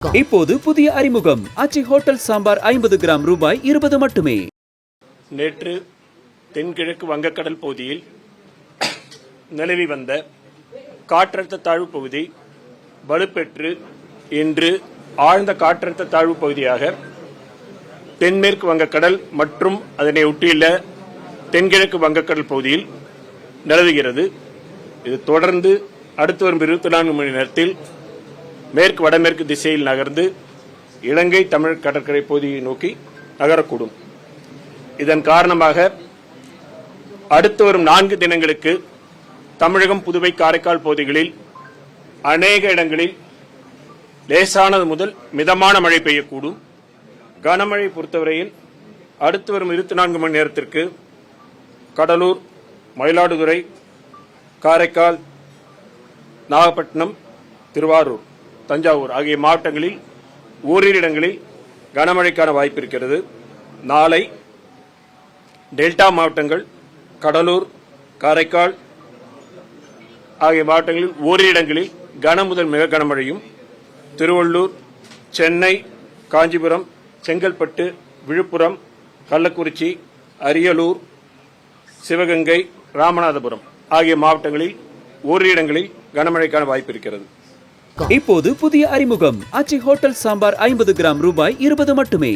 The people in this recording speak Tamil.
இப்போது புதிய அறிமுகம் ஆச்சி ஹோட்டல் சாம்பார் 50 கிராம் ரூபாய் 20 மட்டுமே. நேற்று தென்கிழக்கு வங்கக்கடல் பகுதியில் நிலவி வந்த காற்றழுத்த தாழ்வு பகுதி வலுப்பெற்று இன்று ஆழ்ந்த காற்றழுத்த தாழ்வு பகுதியாக தென்மேற்கு வங்கக்கடல் மற்றும் அதனை ஒட்டியுள்ள தென்கிழக்கு வங்கக்கடல் பகுதியில் நிலவுகிறது. இது தொடர்ந்து அடுத்து வரும் 24 மணி நேரத்தில் மேற்கு வடமேற்கு திசையில் நகர்ந்து இலங்கை தமிழ் கடற்கரை பகுதியை நோக்கி நகரக்கூடும். இதன் காரணமாக அடுத்து வரும் 4 தினங்களுக்கு தமிழகம், புதுவை, காரைக்கால் பகுதிகளில் அநேக இடங்களில் லேசானது முதல் மிதமான மழை பெய்யக்கூடும். கனமழை பொறுத்தவரையில் அடுத்து வரும் 24 மணி நேரத்திற்கு கடலூர், மயிலாடுதுறை, காரைக்கால், நாகப்பட்டினம், திருவாரூர், தஞ்சாவூர் ஆகிய மாவட்டங்களில் ஓரிரு இடங்களில் கனமழைக்கான வாய்ப்பு இருக்கிறது. நாளை டெல்டா மாவட்டங்கள், கடலூர், காரைக்கால் ஆகிய மாவட்டங்களில் ஓரிரு இடங்களில் கன முதல் மிக கனமழையும், திருவள்ளூர், சென்னை, காஞ்சிபுரம், செங்கல்பட்டு, விழுப்புரம், கள்ளக்குறிச்சி, அரியலூர், சிவகங்கை, ராமநாதபுரம் ஆகிய மாவட்டங்களில் ஓரிரு இடங்களில் கனமழைக்கான வாய்ப்பு இருக்கிறது. இப்போது புதிய அறிமுகம் ஆச்சி ஹோட்டல் சாம்பார் 50 கிராம் ரூபாய் 20 மட்டுமே.